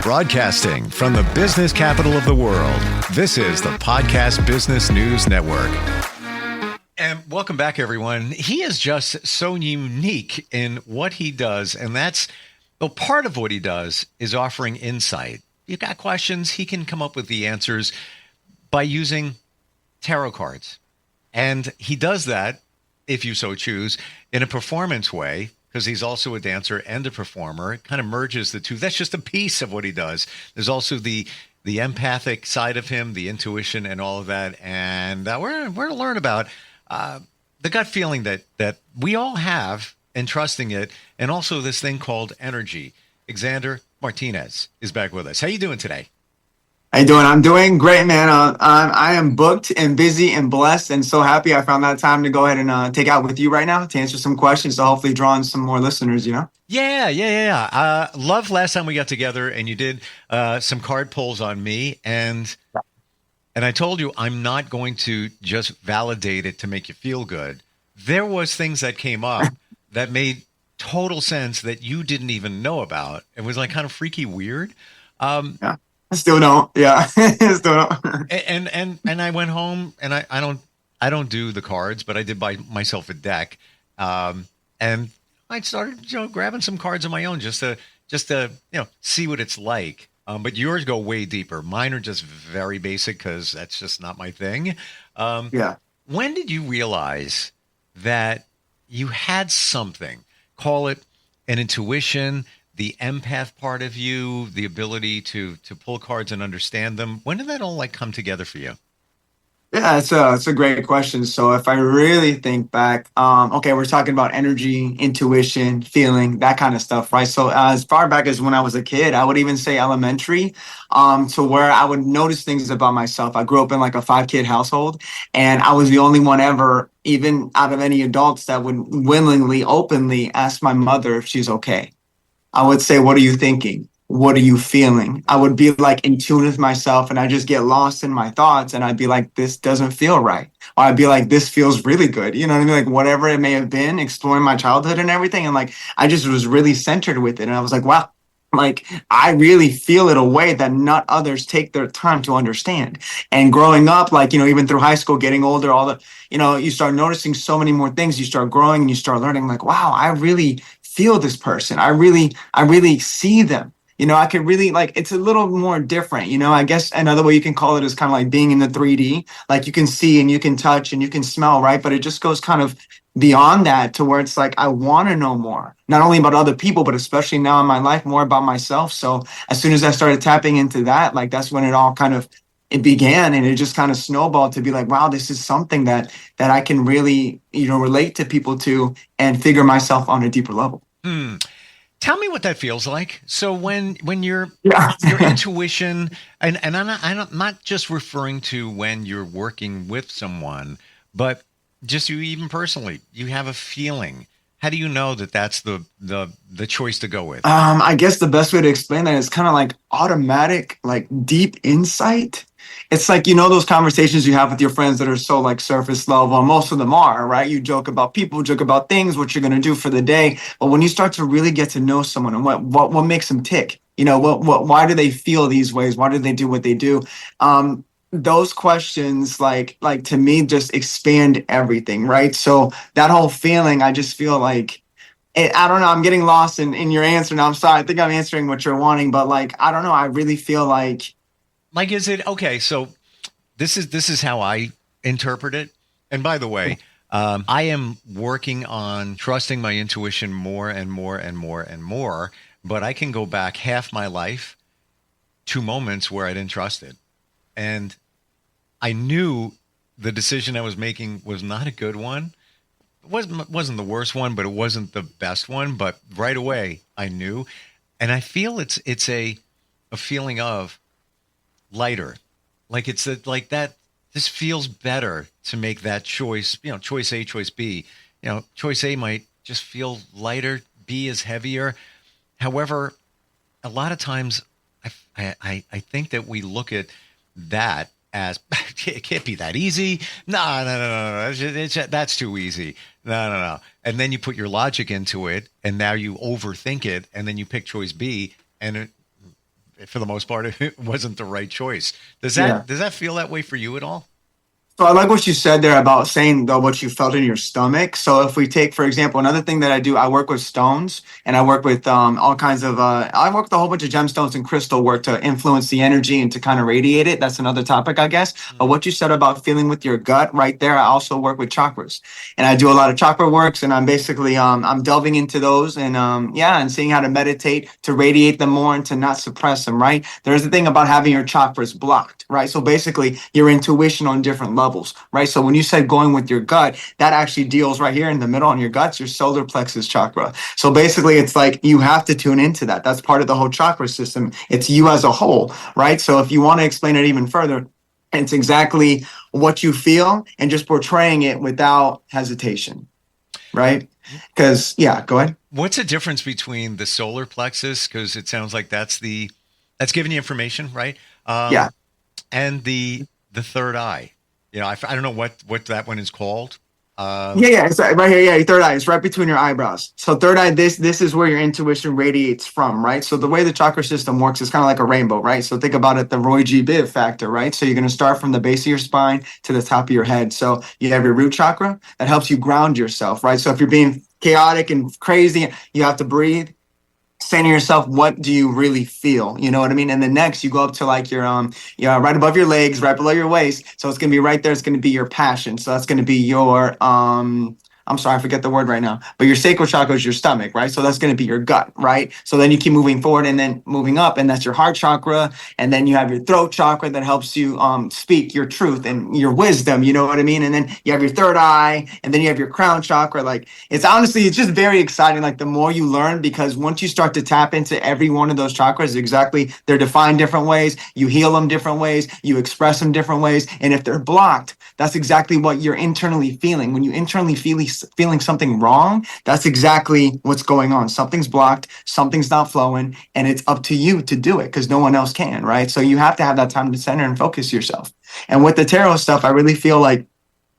Broadcasting from the business capital of the world, this is the Podcast Business News Network. And welcome back, everyone. He is just so unique in what he does, and part of what he does is offering insight. You've got questions, he can come up with the answers by using tarot cards. And he does that, if you so choose, in a performance way, because he's also a dancer and a performer. It kind of merges the two. That's just a piece of what he does. There's also the empathic side of him, the intuition and all of that. And we're going to learn about the gut feeling that we all have and trusting it, and also this thing called energy. Xander Martinez is back with us. How you doing today? How you doing? I'm doing great, man. I am booked and busy and blessed, and so happy I found that time to go ahead and take out with you right now to answer some questions to hopefully draw in some more listeners, you know? Yeah. Love last time we got together and you did some card pulls on me, and I told you I'm not going to just validate it to make you feel good. There was things that came up that made total sense that you didn't even know about. It was like kind of freaky weird. Yeah. I still don't. Yeah. Still don't. And I went home and I don't do the cards, but I did buy myself a deck. And I started, grabbing some cards of my own just to, see what it's like. But yours go way deeper. Mine are just very basic because that's just not my thing. Yeah. When did you realize that you had something, call it an intuition, the empath part of you, the ability to pull cards and understand them? When did that all come together for you? Yeah, it's a great question. So if I really think back, okay, we're talking about energy, intuition, feeling, that kind of stuff, right? So as far back as when I was a kid, I would even say elementary, to where I would notice things about myself. I grew up in like a 5-kid household, and I was the only one ever, even out of any adults, that would willingly, openly ask my mother if she's okay. I would say, what are you thinking? What are you feeling? I would be like in tune with myself, and I just get lost in my thoughts, and I'd be like, this doesn't feel right. Or I'd be like, this feels really good. You know what I mean? Like whatever it may have been, exploring my childhood and everything. And like, I just was really centered with it. And I was like, wow, like I really feel it a way that not others take their time to understand. And growing up, like, even through high school, getting older, you start noticing so many more things. You start growing and you start learning like, wow, I really feel this person. I really see them. I could really it's a little more different, I guess another way you can call it is kind of like being in the 3D, like you can see and you can touch and you can smell, right? But it just goes kind of beyond that to where it's like, I want to know more, not only about other people, but especially now in my life, more about myself. So as soon as I started tapping into that, that's when it began, and it just kind of snowballed to be like, wow, this is something that I can really, relate to people to and figure myself on a deeper level. Tell me what that feels like. So when your intuition, and I'm not just referring to when you're working with someone, but just you even personally, you have a feeling. How do you know that that's the choice to go with? I guess the best way to explain that is kind of like automatic, like deep insight. It's like, those conversations you have with your friends that are so surface level, and most of them are, right? You joke about people, joke about things, what you're going to do for the day. But when you start to really get to know someone and what makes them tick, why do they feel these ways? Why do they do what they do? Those questions, to me, just expand everything, right? So that whole feeling, I just feel like, I don't know, I'm getting lost in your answer now. I'm sorry. I think I'm answering what you're wanting, but I don't know. I really feel like, is it okay? So this is how I interpret it. And by the way, I am working on trusting my intuition more and more and more and more. But I can go back half my life to moments where I didn't trust it, and I knew the decision I was making was not a good one. It wasn't the worst one, but it wasn't the best one. But right away, I knew, and I feel it's a feeling of lighter, that this feels better to make that choice, choice A, choice B. Choice A might just feel lighter, B is heavier. However, a lot of times I think that we look at that as it can't be that easy. No. That's too easy. No. And then you put your logic into it, and now you overthink it, and then you pick choice B, and for the most part, it wasn't the right choice. Yeah. Does that feel that way for you at all? So I like what you said there about saying though what you felt in your stomach. So if we take, for example, another thing that I do, I work with stones and I work with all kinds of I work with a whole bunch of gemstones and crystal work to influence the energy and to kind of radiate it. That's another topic, I guess. But what you said about feeling with your gut right there, I also work with chakras. And I do a lot of chakra works and I'm basically I'm delving into those and yeah, and seeing how to meditate to radiate them more and to not suppress them, right? There's the thing about having your chakras blocked, right? So basically your intuition on different levels, right? So when you said going with your gut, that actually deals right here in the middle on your guts, your solar plexus chakra. So basically it's like you have to tune into that. That's part of the whole chakra system. It's you as a whole, right? So if you want to explain it even further, it's exactly what you feel and just portraying it without hesitation, right? Because yeah, go ahead. What's the difference between the solar plexus? Because it sounds like that's giving you information, right? Yeah. And the third eye. You know, I don't know what that one is called. Yeah, it's right here. Yeah, your third eye. It's right between your eyebrows. So third eye, this is where your intuition radiates from, right? So the way the chakra system works is kind of like a rainbow, right? So think about it, the Roy G. Biv factor, right? So you're going to start from the base of your spine to the top of your head. So you have your root chakra that helps you ground yourself, right? So if you're being chaotic and crazy, you have to breathe, saying to yourself, what do you really feel? You know what I mean? And then next you go up to like your yeah, right above your legs, right below your waist. So it's gonna be right there, it's gonna be your passion. So that's gonna be your I'm sorry, I forget the word right now, but your sacral chakra is your stomach, right? So that's going to be your gut, right? So then you keep moving forward and then moving up, and that's your heart chakra. And then you have your throat chakra that helps you speak your truth and your wisdom, you know what I mean? And then you have your third eye, and then you have your crown chakra. Like it's honestly, it's just very exciting. Like the more you learn, because once you start to tap into every one of those chakras, exactly, they're defined different ways. You heal them different ways. You express them different ways. And if they're blocked, that's exactly what you're internally feeling. When you internally feeling something wrong, that's exactly what's going on. Something's blocked, something's not flowing, and it's up to you to do it because no one else can, right? So you have to have that time to center and focus yourself. And with the tarot stuff, I really feel like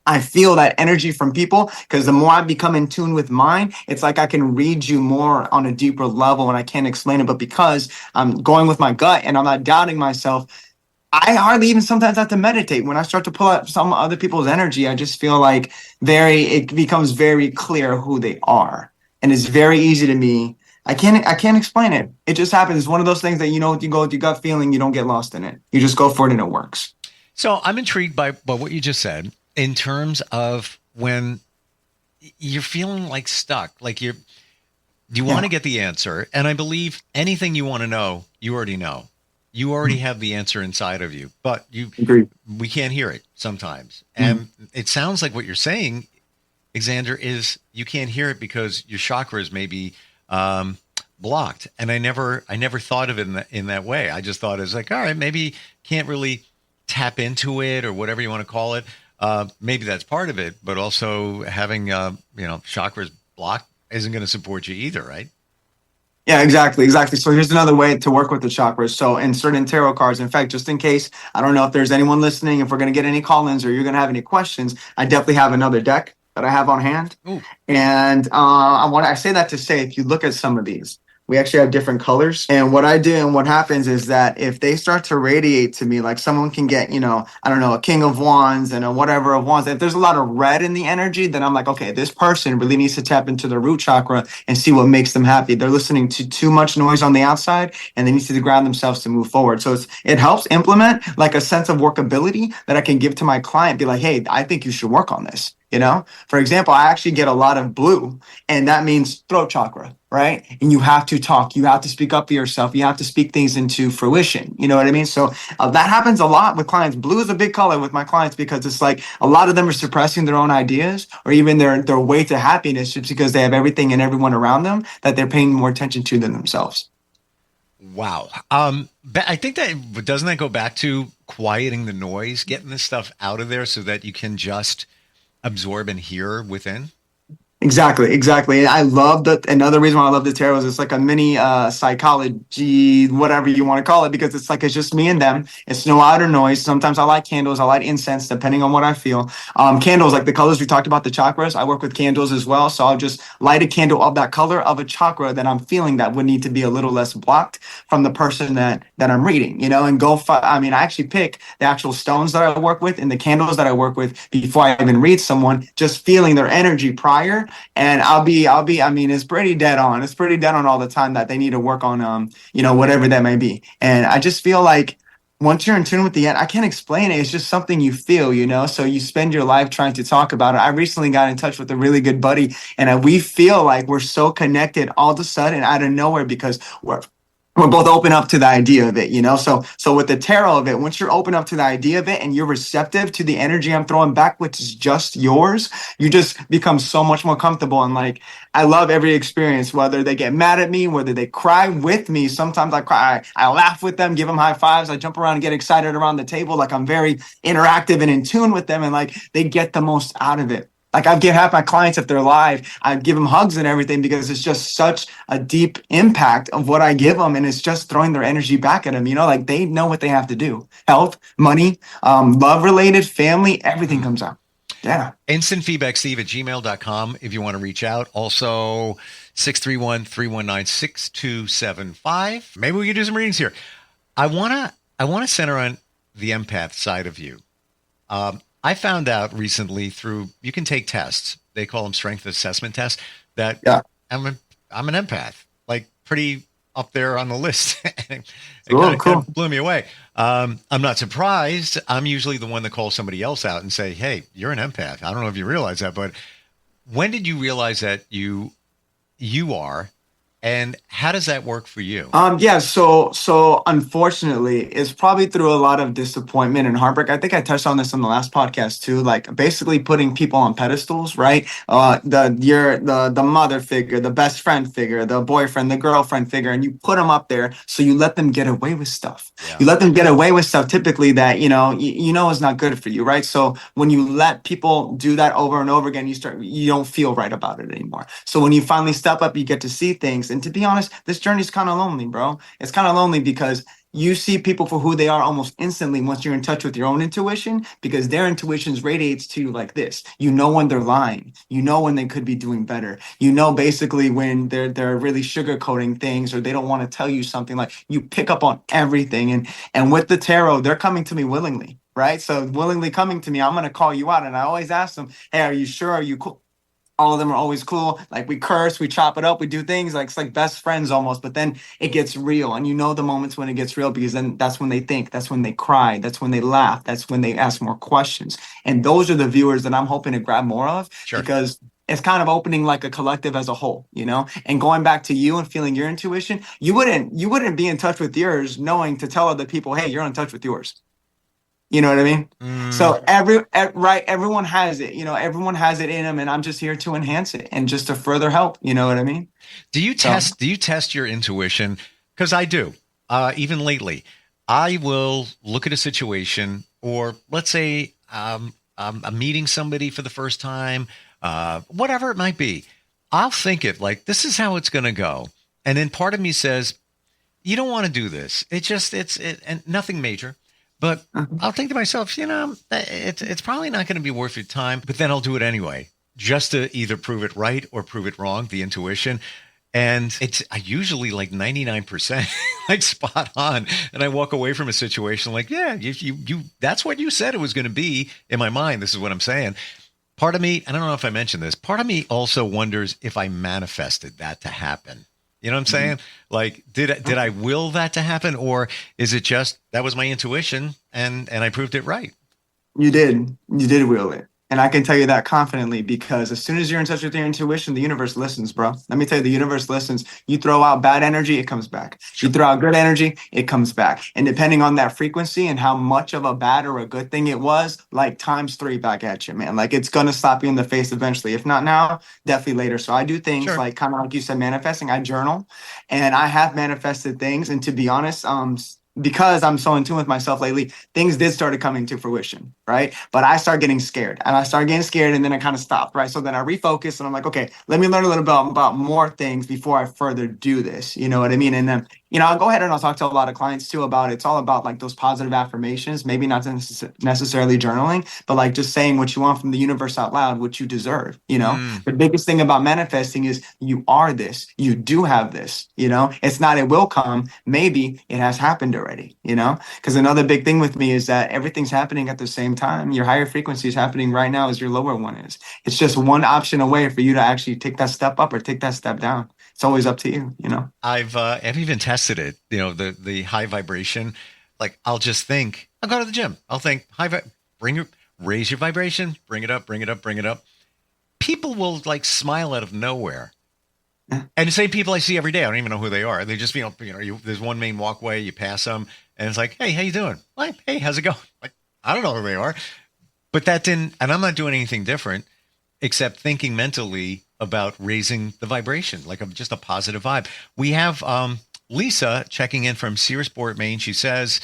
I feel that energy from people because the more I become in tune with mine, it's like I can read you more on a deeper level and I can't explain it. But because I'm going with my gut and I'm not doubting myself, I hardly even sometimes have to meditate. When I start to pull out some other people's energy, I just feel like it becomes very clear who they are. And it's very easy to me. I can't explain it. It just happens. It's one of those things that, you know, you go with your gut feeling, you don't get lost in it. You just go for it and it works. So I'm intrigued by what you just said in terms of when you're feeling like stuck, like you want to get the answer. And I believe anything you want to know, you already know. You already have the answer inside of you, but we can't hear it sometimes. And it sounds like what you're saying, Xander, is you can't hear it because your chakras may be blocked. And I never thought of it in that way. I just thought it was like, all right, maybe can't really tap into it or whatever you want to call it. Maybe that's part of it, but also having chakras blocked isn't going to support you either, right? Yeah, exactly. So here's another way to work with the chakras. So in certain tarot cards, in fact, just in case, I don't know if there's anyone listening, if we're going to get any call-ins or you're going to have any questions, I definitely have another deck that I have on hand. Ooh. And I say that to say, if you look at some of these, we actually have different colors. And what I do and what happens is that if they start to radiate to me, like someone can get, I don't know, a King of Wands and a whatever of Wands. If there's a lot of red in the energy, then I'm like, okay, this person really needs to tap into their root chakra and see what makes them happy. They're listening to too much noise on the outside and they need to ground themselves to move forward. So it helps implement like a sense of workability that I can give to my client, be like, hey, I think you should work on this. For example, I actually get a lot of blue, and that means throat chakra, right? And you have to talk, you have to speak up for yourself, you have to speak things into fruition. You know what I mean? So that happens a lot with clients. Blue is a big color with my clients because it's like a lot of them are suppressing their own ideas or even their way to happiness just because they have everything and everyone around them that they're paying more attention to than themselves. Wow. I think doesn't that go back to quieting the noise, getting this stuff out of there so that you can just absorb and hear within? Exactly, exactly. And I love that. Another reason why I love the tarot is it's like a mini psychology, whatever you want to call it, because it's like it's just me and them. It's no outer noise. Sometimes I light candles, I light incense, depending on what I feel. Candles, like the colors we talked about, the chakras. I work with candles as well, so I'll just light a candle of that color of a chakra that I'm feeling that would need to be a little less blocked from the person that I'm reading. And go. I mean, I actually pick the actual stones that I work with and the candles that I work with before I even read someone, just feeling their energy prior, and I mean, it's pretty dead on. It's pretty dead on all the time that they need to work on, whatever that may be. And I just feel like once you're in tune with the end, I can't explain it. It's just something you feel. So you spend your life trying to talk about it. I recently got in touch with a really good buddy, and we feel like we're so connected all of a sudden out of nowhere because we're both open up to the idea of it. So with the tarot of it, once you're open up to the idea of it and you're receptive to the energy I'm throwing back, which is just yours, you just become so much more comfortable. And like, I love every experience, whether they get mad at me, whether they cry with me. Sometimes I cry, I laugh with them, give them high fives. I jump around and get excited around the table. Like I'm very interactive and in tune with them, and like they get the most out of it. Like I give half my clients, if they're live, I give them hugs and everything because it's just such a deep impact of what I give them. And it's just throwing their energy back at them, like they know what they have to do. Health, money, love related, family, everything comes out. Yeah. Instant feedback, Steve@gmail.com if you want to reach out. Also 631-319-6275. Maybe we can do some readings here. I want to center on the empath side of you. I found out recently you can take tests. They call them strength assessment tests. That Yeah. I'm an empath, like pretty up there on the list. It Cool. kind of blew me away. I'm not surprised. I'm usually the one that calls somebody else out and say, "Hey, you're an empath." I don't know if you realize that, but when did you realize that you are, and how does that work for you? Yeah, so unfortunately, it's probably through a lot of disappointment and heartbreak. I think I touched on this on the last podcast too, like basically putting people on pedestals, right? The mother figure, the best friend figure, the boyfriend, the girlfriend figure, and you put them up there so you let them get away with stuff. Yeah. You let them get away with stuff typically that is not good for you, right? So when you let people do that over and over again, you don't feel right about it anymore. So when you finally step up, you get to see things. And to be honest, this journey is kind of lonely, bro. It's kind of lonely because you see people for who they are almost instantly once you're in touch with your own intuition, because their intuitions radiates to you like this. You know when they're lying. You know when they could be doing better. You know basically when they're really sugarcoating things, or they don't want to tell you something. Like you pick up on everything. And with the tarot, they're coming to me willingly, right? So willingly coming to me, I'm gonna call you out. And I always ask them, hey, are you sure? Are you cool? All of them are always cool. Like we curse, we chop it up, we do things like it's like best friends almost. But then it gets real, and the moments when it gets real, because then that's when they think, that's when they cry, that's when they laugh, that's when they ask more questions. And those are the viewers that I'm hoping to grab more of. Sure. Because it's kind of opening like a collective as a whole, and going back to you and feeling your intuition. You wouldn't be in touch with yours knowing to tell other people, hey, you're in touch with yours. You know what I mean? So everyone has it, everyone has it in them, and I'm just here to enhance it and just to further help. You know what I mean? Do you test your intuition? Because I do. Even lately, I will look at a situation, or let's say I'm meeting somebody for the first time, whatever it might be. I'll think it like, this is how it's going to go. And then part of me says, you don't want to do this. And nothing major. But I'll think to myself, it's probably not going to be worth your time. But then I'll do it anyway, just to either prove it right or prove it wrong, the intuition. And it's usually like 99% like spot on. And I walk away from a situation like, yeah, you that's what you said it was going to be in my mind. This is what I'm saying. Part of me, I don't know if I mentioned this, part of me also wonders if I manifested that to happen. You know what I'm saying? Mm-hmm. Like, did I will that to happen, or is it just that was my intuition and I proved it right? You did will it. And I can tell you that confidently, because as soon as you're in touch with your intuition, the universe listens, bro. Let me tell you, the universe listens. You throw out bad energy, it comes back. You throw out good energy, it comes back. And depending on that frequency and how much of a bad or a good thing it was, like times 3 back at you, man. Like it's going to slap you in the face eventually. If not now, definitely later. So I do things like kind of like you said, manifesting. I journal, and I have manifested things. And to be honest, because I'm so in tune with myself lately, things did started coming to fruition, right? But I started getting scared, and I started getting scared, and then I kind of stopped, right? So then I refocused, and I'm like, okay, let me learn a little bit about more things before I further do this. You know what I mean? And then, I'll go ahead and I'll talk to a lot of clients too about it's all about like those positive affirmations, maybe not necessarily journaling, but like just saying what you want from the universe out loud, what you deserve. Mm. The biggest thing about manifesting is you are this, you do have this. It's not it will come, maybe it has happened already. Because another big thing with me is that everything's happening at the same time. Your higher frequency is happening right now as your lower one is. It's just one option away for you to actually take that step up or take that step down. It's always up to you. I've even tested it. The high vibration. Like I'll just think I'll go to the gym. I'll think raise your vibration, bring it up, bring it up, bring it up. People will like smile out of nowhere. Yeah. And the same people I see every day, I don't even know who they are. They just, there's one main walkway, you pass them, and it's like, hey, how you doing? Like, hey, how's it going? Like, I don't know who they are. But that didn't, and I'm not doing anything different except thinking mentally about raising the vibration, like just a positive vibe. We have Lisa checking in from Searsport, Maine. She says,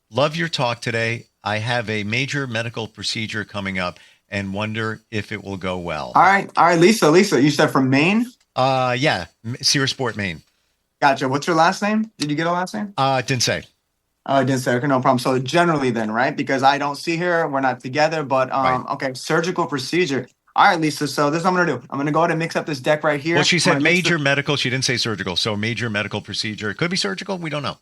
love your talk today. I have a major medical procedure coming up and wonder if it will go well. All right, Lisa, you said from Maine? Yeah, Searsport, Maine. Gotcha. What's your last name? Did you get a last name? Didn't say. Oh, I didn't say. Okay, no problem. So generally then, right? Because I don't see her, we're not together, but Right. okay, surgical procedure. All right, Lisa. So this is what I'm gonna do. I'm gonna go ahead and mix up this deck right here. Well, she said major medical. She didn't say surgical. So major medical procedure. It could be surgical. We don't know.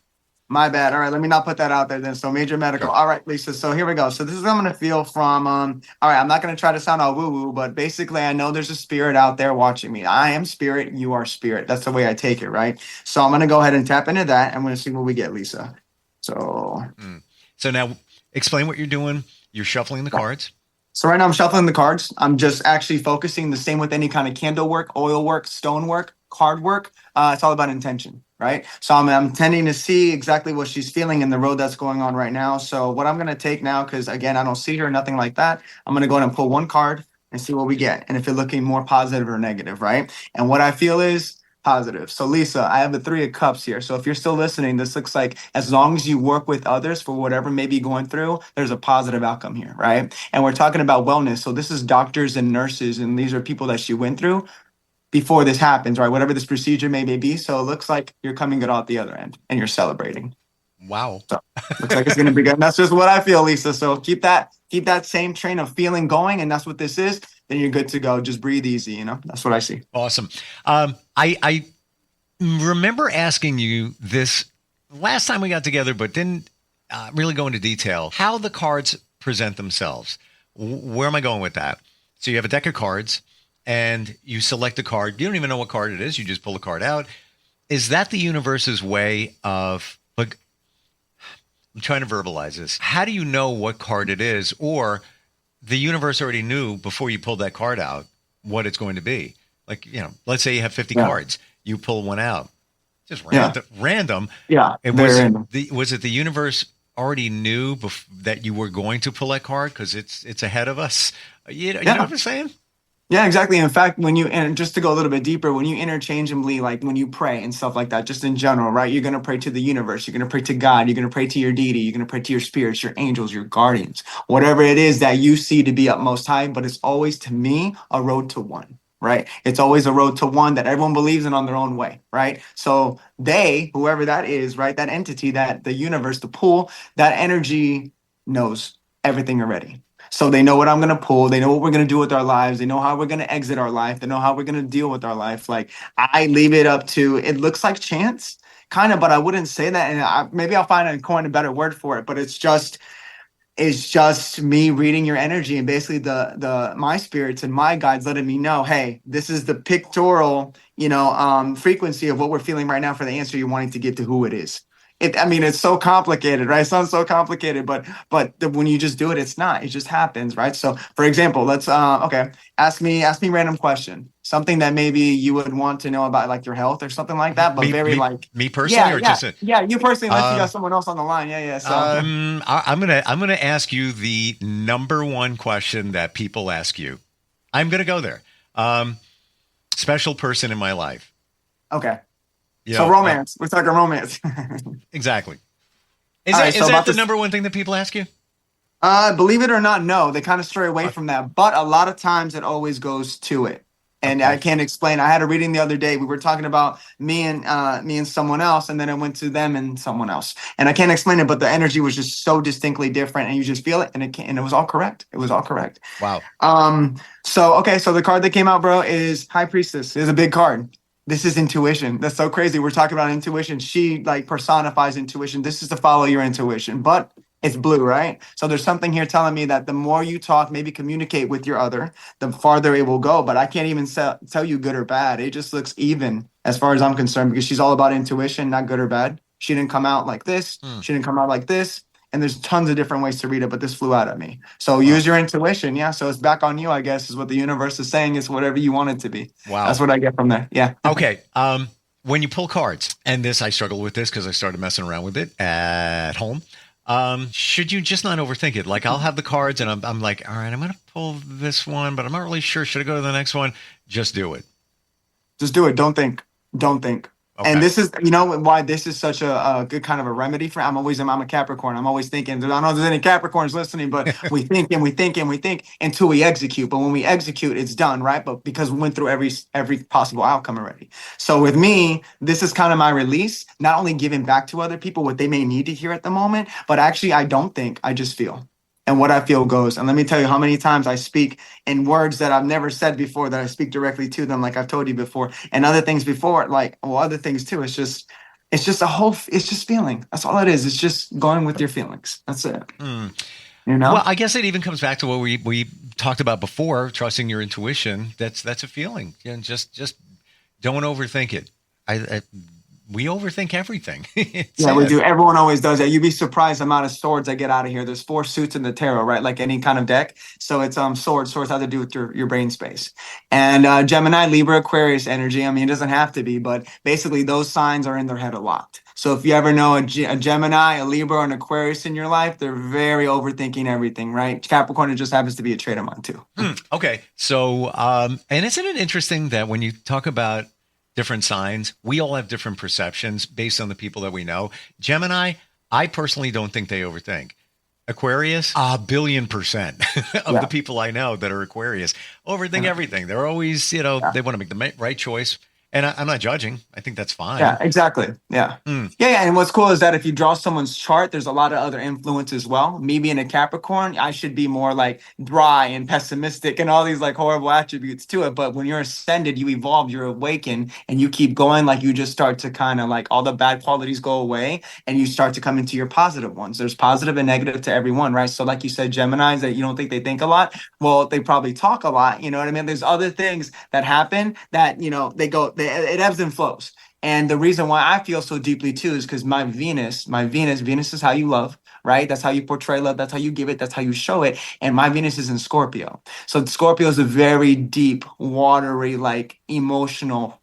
My bad. All right, let me not put that out there then. So major medical. Sure. All right, Lisa. So here we go. So this is what I'm gonna feel from all right, I'm not gonna try to sound all woo-woo, but basically I know there's a spirit out there watching me. I am spirit, you are spirit. That's the way I take it, right? So I'm gonna go ahead and tap into that. I'm gonna see what we get, Lisa. So now explain what you're doing. You're shuffling the cards. So right now I'm shuffling the cards. I'm just actually focusing the same with any kind of candle work, oil work, stone work, card work. It's all about intention, right? So I'm tending to see exactly what she's feeling in the road that's going on right now. So what I'm going to take now, because again, I don't see her, nothing like that. I'm going to go ahead and pull one card and see what we get. And if it's looking more positive or negative, right? And what I feel is positive. So Lisa, I have the 3 of Cups here. So if you're still listening, this looks like as long as you work with others for whatever may be going through, there's a positive outcome here, right? And we're talking about wellness. So this is doctors and nurses, and these are people that she went through before this happens, right? Whatever this procedure may be. So it looks like you're coming good out the other end and you're celebrating. Wow. So looks like it's going to be good. And that's just what I feel, Lisa. So keep that same train of feeling going. And that's what this is. Then you're good to go. Just breathe easy. That's what I see. Awesome. I remember asking you this last time we got together, but didn't really go into detail how the cards present themselves. Where am I going with that? So you have a deck of cards and you select a card. You don't even know what card it is. You just pull a card out. Is that the universe's way of, like, I'm trying to verbalize this. How do you know what card it is? Or the universe already knew before you pulled that card out what it's going to be? Like, let's say you have 50 cards. You pull one out. Just random. Yeah. Was it the universe already knew that you were going to pull that card because it's ahead of us? You know what I'm saying? Yeah, exactly. In fact, and just to go a little bit deeper, when you interchangeably, like when you pray and stuff like that, just in general, right? You're going to pray to the universe. You're going to pray to God. You're going to pray to your deity. You're going to pray to your spirits, your angels, your guardians, whatever it is that you see to be up most high. But it's always, to me, a road to one, right? It's always a road to one that everyone believes in on their own way, right? So whoever that is, right? That entity, that the universe, the pool, that energy knows everything already. So they know what I'm going to pull. They know what we're going to do with our lives. They know how we're going to exit our life. They know how we're going to deal with our life. Like, I leave it up to, it looks like chance, kind of, but I wouldn't say that. And maybe I'll coin a better word for it, but it's just me reading your energy and basically my spirits and my guides letting me know, hey, this is the pictorial, frequency of what we're feeling right now for the answer you're wanting to get to who it is. It's so complicated, right? It sounds so complicated, but when you just do it, it's not. It just happens, right? So, for example, let's ask me random question, something that maybe you would want to know about, like your health or something like that. But me personally, or just you personally, unless you got someone else on the line, So I'm gonna ask you the number one question that people ask you. I'm gonna go there. Special person in my life. Okay. So romance. We're talking romance. Exactly. All right, Is so that about the this. number one thing that people ask you? Believe it or not, no, they kind of stray away Uh, from that. But a lot of times it always goes to it. And I okay. can't explain. I had a reading the other day. We were talking about me and someone else, and then I went to them and someone else. And I can't explain it, but the energy was just so distinctly different, and you just feel it, and and it was all correct. It was all correct. Wow. So okay, so the card that came out, bro, is High Priestess. It's a big card. This is intuition. That's so crazy. We're talking about intuition. She like personifies intuition. This is to follow your intuition, but it's blue, right? So there's something here telling me that the more you talk, maybe communicate with your other, the farther it will go. But I can't even tell you good or bad. It just looks even as far as I'm concerned because she's all about intuition, not good or bad. She didn't come out like this. Hmm. She didn't come out like this. And there's tons of different ways to read it, but this flew out at me. So Wow. use your intuition. Yeah. So it's back on you, I guess, is what the universe is saying. It's whatever you want it to be. That's Wow. what I get from there. Yeah. Okay. When you pull cards, and this, I struggle with this because I started messing around with it at home. Should you just not overthink it? Like I'll have the cards and I'm like, all right, I'm going to pull this one, but I'm not really sure. Should I go to the next one? Just do it. Just do it. Don't think. Don't think. Okay. And this is, why this is such a good kind of a remedy for. I'm a Capricorn. I'm always thinking. I don't know if there's any Capricorns listening, but we think and we think and we think until we execute. But when we execute, it's done, right? But because we went through every possible outcome already. So with me, this is kind of my release. Not only giving back to other people what they may need to hear at the moment, but actually, I don't think. I just feel. And what I feel goes. And let me tell you how many times I speak in words that I've never said before that I speak directly to them, like I've told you before, and other things before, like other things too. It's just it's just feeling. That's all it is. It's just going with your feelings. That's it. Hmm. You know? Well, I guess it even comes back to what we talked about before, trusting your intuition. That's a feeling. Just don't overthink it. We overthink everything. It's Yeah, we sad. do. Everyone always does that. You'd be surprised the amount of swords I get out of here. There's 4 suits in the tarot, right? Like any kind of deck. So it's swords. Swords have to do with your brain space. And Gemini, Libra, Aquarius energy. I mean, it doesn't have to be, but basically those signs are in their head a lot. So if you ever know a Gemini, a Libra, or an Aquarius in your life, they're very overthinking everything, right? Capricorn, it just happens to be a trait of mine too. Okay. So, and isn't it interesting that when you talk about different signs, we all have different perceptions based on the people that we know. Gemini, I personally don't think they overthink. Aquarius, 1,000,000,000% of Yeah. the people I know that are Aquarius overthink Yeah. everything. They're always, Yeah. they want to make the right choice. And I'm not judging. I think that's Yeah, fine. exactly. Yeah. Mm, Yeah. And what's cool is that if you draw someone's chart, there's a lot of other influence as well. Me being a Capricorn, I should be more like dry and pessimistic and all these like horrible attributes to it. But when you're ascended, you evolve, you're awakened, and you keep going, like you just start to kind of like all the bad qualities go away and you start to come into your positive ones. There's positive and negative to everyone, right? So, like you said, Geminis that you don't think they think a lot. Well, they probably talk a lot. You know what I mean? There's other things that happen that, it ebbs and flows. And the reason why I feel so deeply too is because Venus is how you love, right? That's how you portray love. That's how you give it. That's how you show it. And my Venus is in Scorpio. So Scorpio is a very deep, watery, like emotional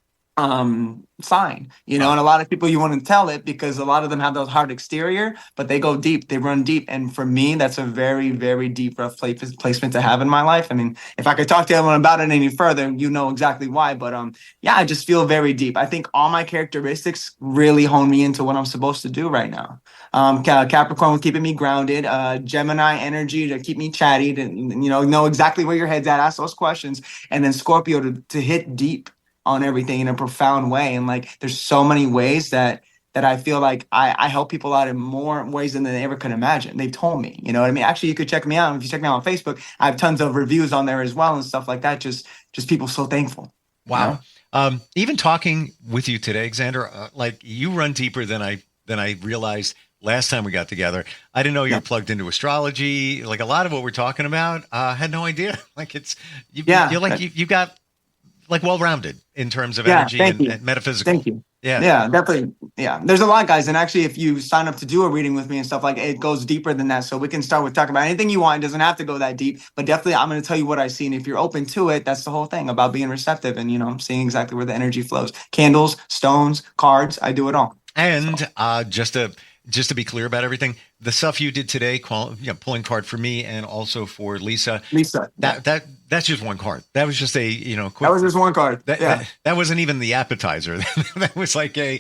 sign, wow. and a lot of people you want to tell it because a lot of them have those hard exterior, but they go deep, they run deep. And for me, that's a very, very deep, rough placement to have in my life. I mean, if I could talk to anyone about it any further, you know exactly why. But yeah, I just feel very deep. I think all my characteristics really hone me into what I'm supposed to do right now. Capricorn was keeping me grounded. Gemini energy to keep me chatty, to know exactly where your head's at, ask those questions, and then Scorpio to hit deep on everything in a profound way. And like, there's so many ways that I feel like I help people out in more ways than they ever could imagine. They've told me, you know what I mean? Actually, you could check me out. If you check me out on Facebook, I have tons of reviews on there as well and stuff like that. Just people so thankful. Wow. Even talking with you today, Xander, like you run deeper than I realized last time we got together. I didn't know you were plugged into astrology. Like a lot of what we're talking about, I had no idea. Like you got like well-rounded in terms of energy Thank you. and metaphysical. Thank you. Yeah. Yeah, definitely. Yeah, there's a lot, guys. And actually, if you sign up to do a reading with me and stuff like it goes deeper than that. So we can start with talking about anything you want. It doesn't have to go that deep, but definitely I'm going to tell you what I see. And if you're open to it, that's the whole thing about being receptive and, seeing exactly where the energy flows. Candles, stones, cards, I do it all. And just to be clear about everything, the stuff you did today, pulling card for me and also for Lisa. Lisa. That's just one card. That was just a quick. That was just one card. That wasn't even the appetizer. That was like a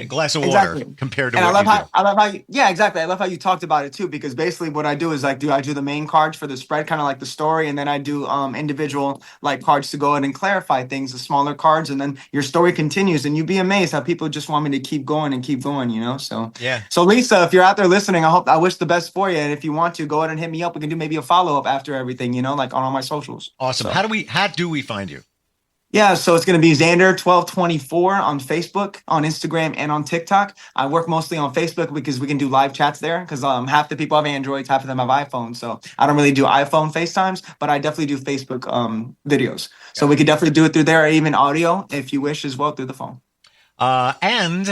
glass of water compared to and what I love how you, exactly. I love how you talked about it too, because basically what I do is I do the main cards for the spread, kind of like the story, and then I do individual like cards to go in and clarify things, the smaller cards, and then your story continues, and you'd be amazed how people just want me to keep going and keep going, So yeah. So Lisa, if you're out there listening, I wish the best for you, and if you want to, go ahead and hit me up. We can do maybe a follow up after everything, like on all my socials. Awesome. So. How do we find you? Yeah, so it's going to be Xander1224 on Facebook, on Instagram, and on TikTok. I work mostly on Facebook because we can do live chats there, because half the people have Androids, half of them have iPhones. So I don't really do iPhone FaceTimes, but I definitely do Facebook videos. So we could definitely do it through there, or even audio if you wish as well through the phone. And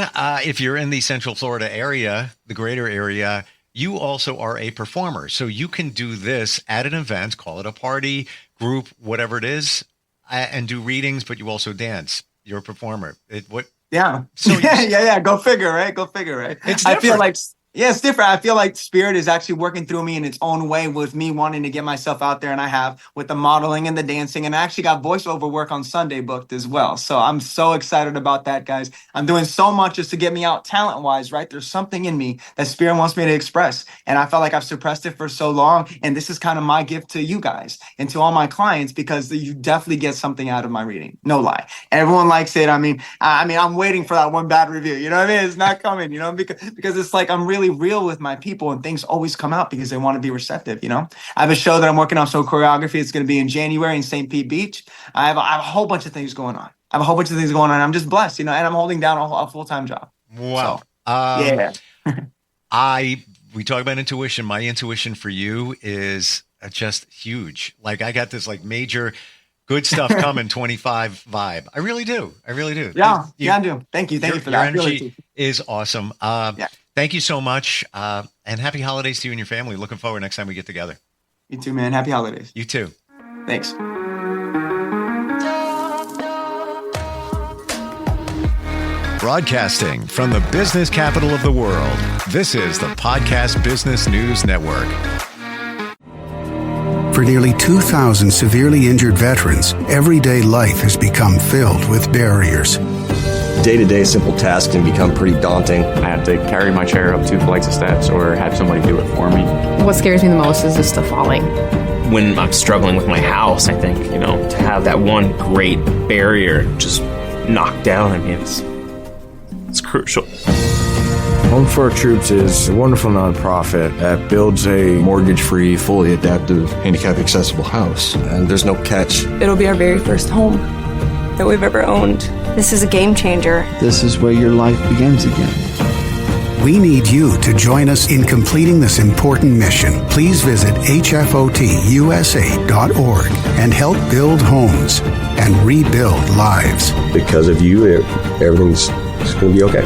if you're in the Central Florida area, the greater area, you also are a performer. So you can do this at an event, call it a party, group, whatever it is, and do readings, but you also dance. You're a performer. Yeah. So yeah. Go figure, right? It's different. I feel like it's different. I feel like Spirit is actually working through me in its own way, with me wanting to get myself out there, and I have with the modeling and the dancing, and I actually got voiceover work on Sunday booked as well. So I'm so excited about that, guys. I'm doing so much just to get me out talent-wise, right? There's something in me that Spirit wants me to express, and I felt like I've suppressed it for so long, and this is kind of my gift to you guys and to all my clients, because you definitely get something out of my reading. No lie. Everyone likes it. I mean, I'm waiting for that one bad review. You know what I mean? It's not coming, because it's like I'm really real with my people, and things always come out because they want to be receptive. I have a show that I'm working on, so choreography. It's going to be in January in St. Pete Beach. I have a whole bunch of things going on. I'm just blessed, and I'm holding down a full-time job. Wow. So, we talk about intuition. My intuition for you is just huge. Like, I got this like major good stuff coming 25 vibe. I really do. Yeah, I do. Thank you for that. Your energy is awesome. Thank you so much. And happy holidays to you and your family. Looking forward next time we get together. You too, man. Happy holidays. You too. Thanks. Broadcasting from the business capital of the world, this is the Podcast Business News Network. For nearly 2,000 severely injured veterans, everyday life has become filled with barriers. Day-to-day simple tasks can become pretty daunting. I have to carry my chair up 2 flights of steps or have somebody do it for me. What scares me the most is just the falling. When I'm struggling with my house, I think, to have that one great barrier just knocked down, it's crucial. Home for Our Troops is a wonderful nonprofit that builds a mortgage-free, fully adaptive, handicap-accessible house. And there's no catch. It'll be our very first home that we've ever owned. This is a game changer. This is where your life begins again. We need you to join us in completing this important mission. Please visit hfotusa.org and help build homes and rebuild lives. Because of you, everything's going to be okay.